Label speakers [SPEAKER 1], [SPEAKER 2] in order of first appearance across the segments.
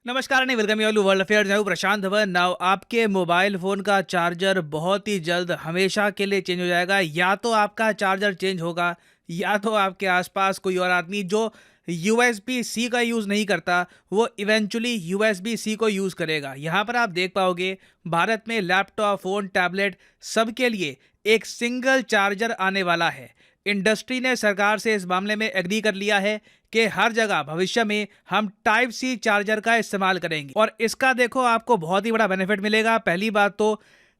[SPEAKER 1] नमस्कार नहीं welcome you world affairs. मैं हूं प्रशांत धवन। नाउ आपके मोबाइल फ़ोन का चार्जर बहुत ही जल्द हमेशा के लिए चेंज हो जाएगा। या तो आपका चार्जर चेंज होगा या तो आपके आसपास कोई और आदमी जो यूएसबी सी का यूज़ नहीं करता वो इवेंचुअली यूएसबी सी को यूज़ करेगा। यहाँ पर आप देख पाओगे भारत में लैपटॉप, फ़ोन, टैबलेट सबके लिए एक सिंगल चार्जर आने वाला है। इंडस्ट्री ने सरकार से इस मामले में एग्री कर लिया है कि हर जगह भविष्य में हम टाइप सी चार्जर का इस्तेमाल करेंगे और इसका देखो आपको बहुत ही बड़ा बेनिफिट मिलेगा। पहली बात तो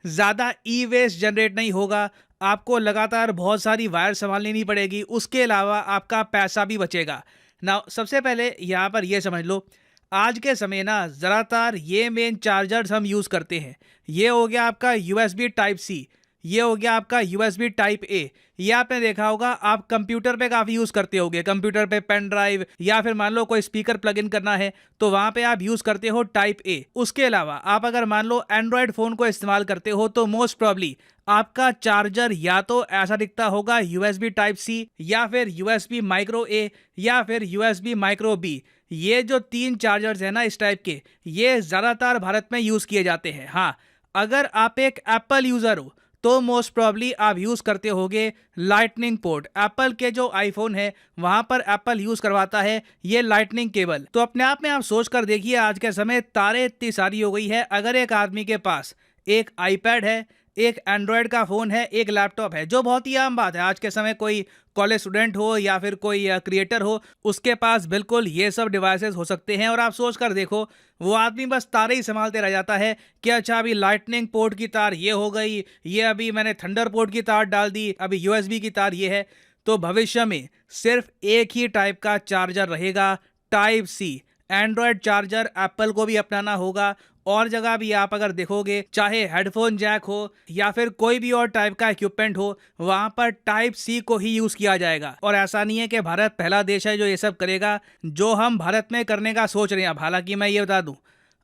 [SPEAKER 1] ज़्यादा ई वेस्ट जनरेट नहीं होगा, आपको लगातार बहुत सारी वायर संभालनी नहीं पड़ेगी, उसके अलावा आपका पैसा भी बचेगा ना। सबसे पहले यहाँ पर यह समझ लो, आज के समय ना ज़्यादातर ये मेन चार्जर्स हम यूज़ करते हैं। ये हो गया आपका यूएसबी टाइप सी, ये हो गया आपका यूएसबी टाइप ए। ये आपने देखा होगा, आप कंप्यूटर पे काफ़ी यूज़ करते होगे। कंप्यूटर पे पेन ड्राइव या फिर मान लो कोई स्पीकर प्लग इन करना है तो वहाँ पे आप यूज़ करते हो टाइप ए। उसके अलावा आप अगर मान लो एंड्रॉयड फ़ोन को इस्तेमाल करते हो तो मोस्ट प्रॉब्ली आपका चार्जर या तो ऐसा दिखता होगा यूएसबी टाइप सी, या फिर यूएसबी माइक्रो ए, या फिर यूएसबी माइक्रो बी। ये जो तीन चार्जर्स हैं ना इस टाइप के, ये ज़्यादातर भारत में यूज़ किए जाते हैं। हाँ, अगर आप एक एप्पल यूज़र हो तो मोस्ट प्रॉब्ली आप यूज़ करते होगे लाइटनिंग पोर्ट। एप्पल के जो आईफोन है वहां पर एप्पल यूज़ करवाता है ये लाइटनिंग केबल। तो अपने आप में आप सोच कर देखिए, आज के समय तारे इतनी सारी हो गई है। अगर एक आदमी के पास एक आईपैड है, एक एंड्रॉयड का फ़ोन है, एक लैपटॉप है, जो बहुत ही आम बात है आज के समय, कोई कॉलेज स्टूडेंट हो या फिर कोई क्रिएटर हो, उसके पास बिल्कुल ये सब डिवाइसेस हो सकते हैं। और आप सोच कर देखो, वो आदमी बस तारे ही संभालते रह जाता है कि अच्छा अभी लाइटनिंग पोर्ट की तार ये हो गई, ये अभी मैंने थंडर पोर्ट की तार डाल दी, अभी यूएसबी की तार ये है। तो भविष्य में सिर्फ एक ही टाइप का चार्जर रहेगा, type C. Android charger Apple को भी अपनाना होगा। और जगह भी आप अगर देखोगे, चाहे हेडफोन जैक हो या फिर कोई भी और टाइप का इक्विपमेंट हो, वहां पर टाइप सी को ही यूज किया जाएगा। और ऐसा नहीं है कि भारत पहला देश है जो ये सब करेगा, जो हम भारत में करने का सोच रहे हैं। हालांकि मैं ये बता दूं,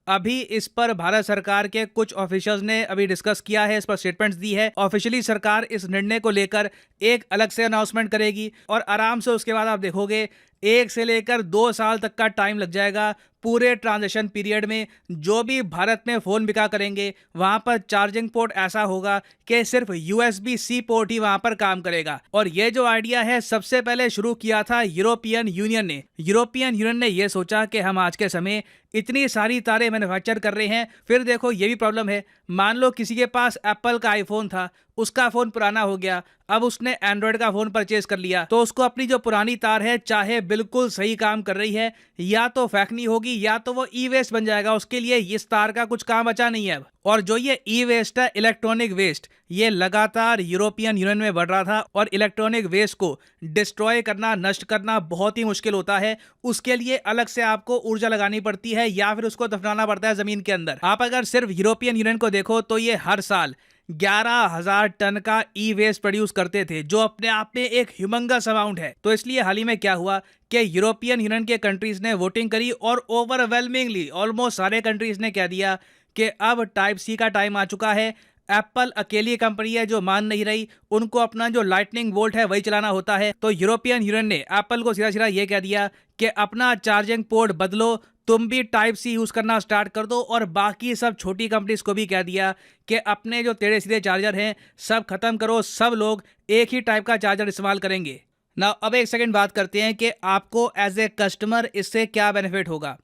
[SPEAKER 1] अभी इस पर भारत सरकार के कुछ ऑफिशियल्स ने अभी डिस्कस किया है, इस पर स्टेटमेंट्स दी है। ऑफिशियली सरकार इस निर्णय को लेकर एक अलग से अनाउंसमेंट करेगी और आराम से उसके बाद आप देखोगे 1 से लेकर 2 साल तक का टाइम लग जाएगा। पूरे ट्रांजिशन पीरियड में जो भी भारत में फ़ोन बिका करेंगे वहां पर चार्जिंग पोर्ट ऐसा होगा कि सिर्फ यूएसबी सी पोर्ट ही वहां पर काम करेगा। और ये जो आइडिया है सबसे पहले शुरू किया था यूरोपियन यूनियन ने। यूरोपियन यूनियन ने यह सोचा कि हम आज के समय इतनी सारी तारें मैन्युफैक्चर कर रहे हैं, फिर देखो ये भी प्रॉब्लम है। मान लो किसी के पास एप्पल का आईफोन था, उसका फ़ोन पुराना हो गया, अब उसने एंड्रॉयड का फ़ोन परचेज कर लिया, तो उसको अपनी जो पुरानी तार है, चाहे बिल्कुल सही काम कर रही है, या तो फेंकनी होगी या तो वो ई वेस्ट बन जाएगा। उसके लिए इस तार का कुछ काम बचा नहीं है अब। और जो ये ई वेस्ट है, इलेक्ट्रॉनिक वेस्ट, ये लगातार यूरोपियन यूनियन में बढ़ रहा था और इलेक्ट्रॉनिक वेस्ट को डिस्ट्रॉय करना, नष्ट करना बहुत ही मुश्किल होता है। उसके लिए अलग से आपको ऊर्जा लगानी पड़ती है या फिर उसको दफनाना पड़ता है जमीन के अंदर। आप अगर सिर्फ यूरोपियन यूनियन को देखो तो ये हर साल 11,000 टन का ई वेस्ट प्रोड्यूस करते थे, जो अपने आप में एक ह्यूमंगस अमाउंट है। तो इसलिए हाल ही में क्या हुआ कि यूरोपियन यूनियन के कंट्रीज ने वोटिंग करी और ओवरवेलमिंगली ऑलमोस्ट सारे कंट्रीज ने कह दिया कि अब टाइप सी का टाइम आ चुका है। एप्पल अकेली कंपनी है जो मान नहीं रही, उनको अपना जो लाइटनिंग वोल्ट है वही चलाना होता है। तो यूरोपियन यूनियन ने एप्पल को सीधा सीधा ये कह दिया कि अपना चार्जिंग पोर्ट बदलो, तुम भी टाइप सी यूज़ करना स्टार्ट कर दो। और बाकी सब छोटी कंपनीज को भी कह दिया कि अपने जो टेढ़े सीधे चार्जर हैं सब खत्म करो, सब लोग एक ही टाइप का चार्जर इस्तेमाल करेंगे ना। अब एक सेकंड बात करते हैं कि आपको एज ए कस्टमर इससे क्या बेनिफिट होगा।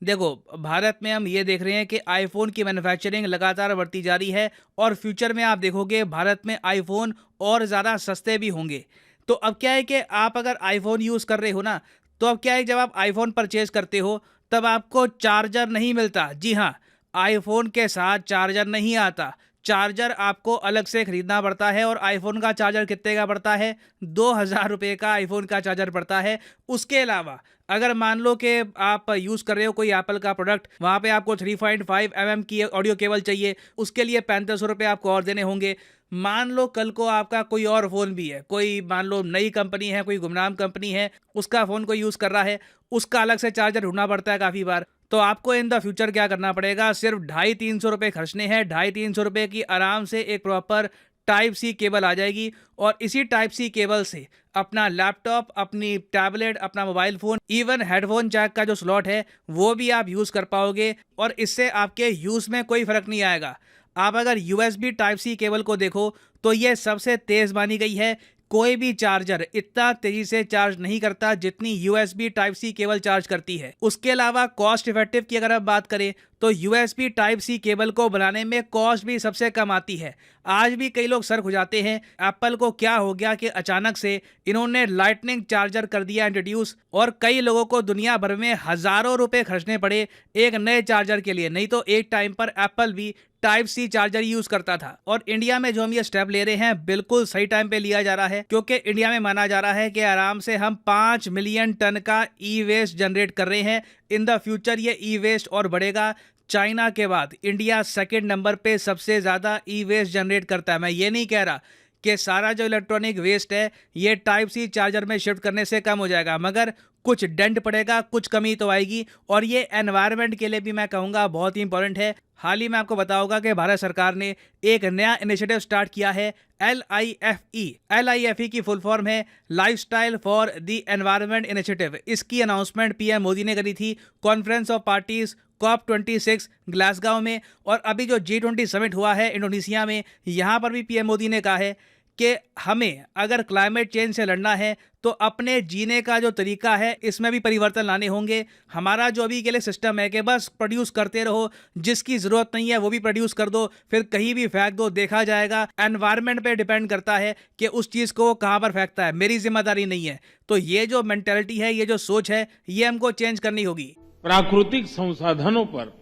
[SPEAKER 1] देखो, भारत में हम ये देख रहे हैं कि आईफोन की मैन्युफैक्चरिंग लगातार बढ़ती जा रही है और फ्यूचर में आप देखोगे भारत में आईफोन और ज़्यादा सस्ते भी होंगे। तो अब क्या है कि आप अगर आईफोन यूज़ कर रहे हो ना, तो अब क्या है, जब आप आईफोन परचेज करते हो तब आपको चार्जर नहीं मिलता। जी हाँ, आईफोन के साथ चार्जर नहीं आता, चार्जर आपको अलग से खरीदना पड़ता है। और आईफोन का चार्जर कितने का पड़ता है? 2,000 रुपये का आईफोन का चार्जर पड़ता है। उसके अलावा अगर मान लो कि आप यूज़ कर रहे हो कोई एप्पल का प्रोडक्ट, वहाँ पे आपको 3.5 mm की ऑडियो केबल चाहिए, उसके लिए 3500 रुपये आपको और देने होंगे। मान लो कल को आपका कोई और फ़ोन भी है, कोई मान लो नई कंपनी है, कोई गुमनाम कंपनी है, उसका फ़ोन कोई यूज़ कर रहा है, उसका अलग से चार्जर ढूंढना पड़ता है काफ़ी बार। तो आपको इन द फ्यूचर क्या करना पड़ेगा? सिर्फ 250-300 रुपये खर्चने हैं। 250-300 रुपये की आराम से एक प्रॉपर टाइप सी केबल आ जाएगी और इसी टाइप सी केबल से अपना लैपटॉप, अपनी टैबलेट, अपना mobile phone, even headphone jack का जो स्लॉट है वो भी आप यूज़ कर पाओगे और इससे आपके यूज़ में कोई फ़र्क नहीं आएगा। आप अगर यूएसबी टाइप सी केबल को देखो तो ये सबसे तेज़ मानी गई है। कोई भी चार्जर इतना तेजी से चार्ज नहीं करता जितनी USB type C cable charge करती है। उसके अलावा कॉस्ट इफेक्टिव की अगर आप बात करें तो यूएसबी टाइप सी केबल को बनाने में कॉस्ट भी सबसे कम आती है। आज भी कई लोग सर खुजाते हैं एप्पल को क्या हो गया कि अचानक से इन्होंने लाइटनिंग चार्जर कर दिया इंट्रोड्यूस और कई लोगों को दुनिया भर में हजारों रुपए खर्चने पड़े एक नए चार्जर के लिए। नहीं तो एक टाइम पर एप्पल भी टाइप सी चार्जर यूज करता था। और इंडिया में जो हम ये स्टेप ले रहे हैं बिल्कुल सही टाइम पे लिया जा रहा है, क्योंकि इंडिया में माना जा रहा है कि आराम से हम 5 मिलियन टन का ई वेस्ट जनरेट कर रहे हैं। इन द फ्यूचर ये ई वेस्ट और बढ़ेगा। चाइना के बाद इंडिया सेकंड नंबर पे सबसे ज्यादा ई वेस्ट जनरेट करता है। मैं ये नहीं कह रहा कि सारा जो इलेक्ट्रॉनिक वेस्ट है ये टाइप सी चार्जर में शिफ्ट करने से कम हो जाएगा, मगर कुछ डेंट पड़ेगा, कुछ कमी तो आएगी। और ये एनवायरनमेंट के लिए भी मैं कहूँगा बहुत ही इंपॉर्टेंट है। हाल ही में आपको बताऊंगा कि भारत सरकार ने एक नया इनिशिएटिव स्टार्ट किया है, LIFE। LIFE की फुल फॉर्म है lifestyle for the environment initiative. इसकी अनाउंसमेंट पीएम मोदी ने करी थी conference of parties COP26 Glasgow में। और अभी जो G20 समिट हुआ है इंडोनेशिया में, यहाँ पर भी पीएम मोदी ने कहा है कि हमें अगर क्लाइमेट चेंज से लड़ना है तो अपने जीने का जो तरीका है इसमें भी परिवर्तन लाने होंगे। हमारा जो अभी के लिए सिस्टम है कि बस प्रोड्यूस करते रहो, जिसकी ज़रूरत नहीं है वो भी प्रोड्यूस कर दो, फिर कहीं भी फेंक दो, देखा जाएगा। एनवायरनमेंट पे डिपेंड करता है कि उस चीज़ को कहाँ पर फेंकता है, मेरी जिम्मेदारी नहीं है। तो ये जो मेंटेलिटी है, ये जो सोच है, ये हमको चेंज करनी होगी।
[SPEAKER 2] प्राकृतिक संसाधनों पर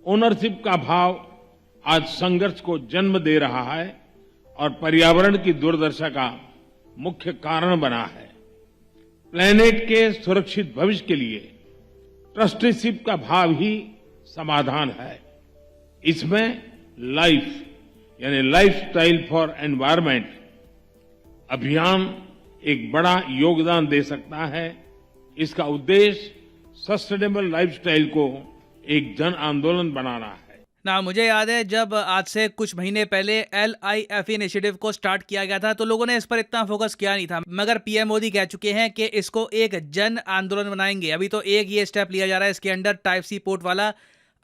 [SPEAKER 2] ओनरशिप का भाव आज संघर्ष को जन्म दे रहा है और पर्यावरण की दुर्दशा का मुख्य कारण बना है। प्लेनेट के सुरक्षित भविष्य के लिए ट्रस्टीशिप का भाव ही समाधान है। इसमें लाइफ यानी लाइफस्टाइल फॉर एनवायरनमेंट अभियान एक बड़ा योगदान दे सकता है। इसका उद्देश्य सस्टेनेबल लाइफस्टाइल को एक जन आंदोलन बनाना है।
[SPEAKER 1] ना मुझे याद है जब आज से कुछ महीने पहले LIFE इनिशिएटिव को स्टार्ट किया गया था तो लोगों ने इस पर इतना फोकस किया नहीं था, मगर पीएम मोदी कह चुके हैं कि इसको एक जन आंदोलन बनाएंगे। अभी तो एक ये स्टेप लिया जा रहा है इसके अंडर, टाइप सी पोर्ट वाला।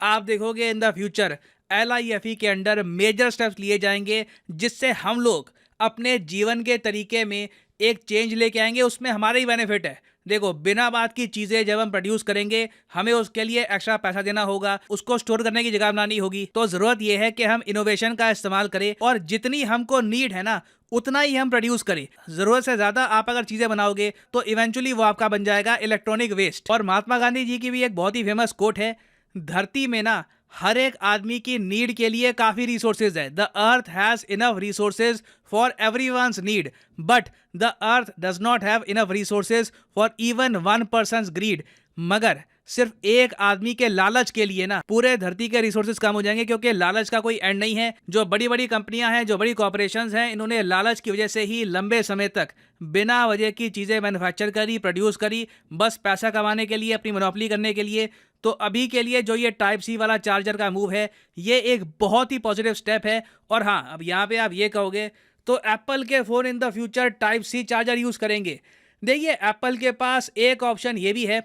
[SPEAKER 1] आप देखोगे इन द फ्यूचर LIFE के अंडर मेजर स्टेप्स लिए जाएंगे जिससे हम लोग अपने जीवन के तरीके में एक चेंज लेके आएंगे। उसमें हमारा ही बेनिफिट है। देखो, बिना बात की चीजें जब हम प्रोड्यूस करेंगे हमें उसके लिए एक्स्ट्रा पैसा देना होगा, उसको स्टोर करने की जगह बनानी होगी। तो जरूरत यह है कि हम इनोवेशन का इस्तेमाल करें और जितनी हमको नीड है ना उतना ही हम प्रोड्यूस करें। जरूरत से ज्यादा आप अगर चीजें बनाओगे तो इवेंचुअली वो आपका बन जाएगा इलेक्ट्रॉनिक वेस्ट। और महात्मा गांधी जी की भी एक बहुत ही फेमस कोट है, धरती में ना हर एक आदमी की नीड के लिए काफी रिसोर्सेज है। The earth has enough resources for everyone's need, but the earth does not have enough resources for even one person's greed. मगर सिर्फ एक आदमी के लालच के लिए ना पूरे धरती के रिसोर्सेज कम हो जाएंगे, क्योंकि लालच का कोई एंड नहीं है। जो बड़ी बड़ी कंपनियां हैं, जो बड़ी कॉर्पोरेशंस हैं, इन्होंने लालच की वजह से ही लंबे समय तक बिना वजह की चीजें मैन्युफैक्चर करी, प्रोड्यूस करी, बस पैसा कमाने के लिए, अपनी मोनोपोली करने के लिए। तो अभी के लिए जो ये टाइप सी वाला चार्जर का मूव है ये एक बहुत ही पॉजिटिव स्टेप है। और हाँ, अब यहाँ पे आप ये कहोगे तो एप्पल के phone in the future type C charger use करेंगे। देखिए, एप्पल के पास एक ऑप्शन ये भी है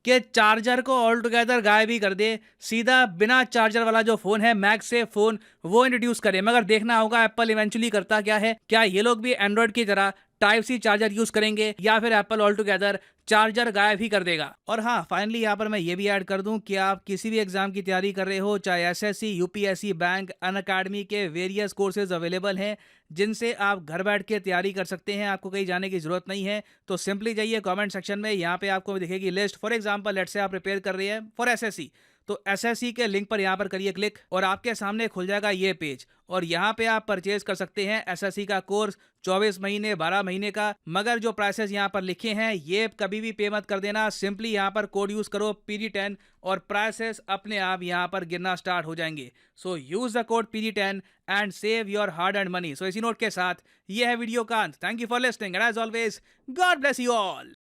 [SPEAKER 1] कि चार्जर को ऑल टुगेदर गायब ही कर दे, सीधा बिना चार्जर वाला जो फोन है मैक्स से फोन वो इंट्रोड्यूस करे। मगर देखना होगा एप्पल इवेंचुअली करता क्या है, क्या ये लोग भी एंड्रॉइड की तरह टाइप सी चार्जर यूज करेंगे या फिर एप्पल ऑल टुगेदर चार्जर गायब ही कर देगा। और हाँ, फाइनली यहाँ पर मैं ये भी ऐड कर दूं कि आप किसी भी एग्जाम की तैयारी कर रहे हो, चाहे SSC, UPSC, बैंक, अनअकैडमी के वेरियस कोर्सेज अवेलेबल हैं जिनसे आप घर बैठ के तैयारी कर सकते हैं। आपको कहीं जाने की जरूरत नहीं है। तो सिंपली जाइए कमेंट सेक्शन में, यहाँ पे आपको दिखेगी list. For example let's say आप प्रिपेयर कर रहे हैं फॉर SSC, तो SSC के लिंक पर यहाँ पर करिए क्लिक और आपके सामने खुल जाएगा ये पेज। और यहाँ पे आप परचेज कर सकते हैं SSC का कोर्स 24 महीने 12 महीने का। मगर जो प्राइसेस यहाँ पर लिखे हैं ये कभी भी पे मत कर देना। सिंपली यहाँ पर कोड यूज करो PD10 और प्राइसेस अपने आप यहाँ पर गिरना स्टार्ट हो जाएंगे। So use the code PD10 and save your hard and money. So इसी नोट के साथ ये है वीडियो का अंत। Thank you for listening and as always God bless you all.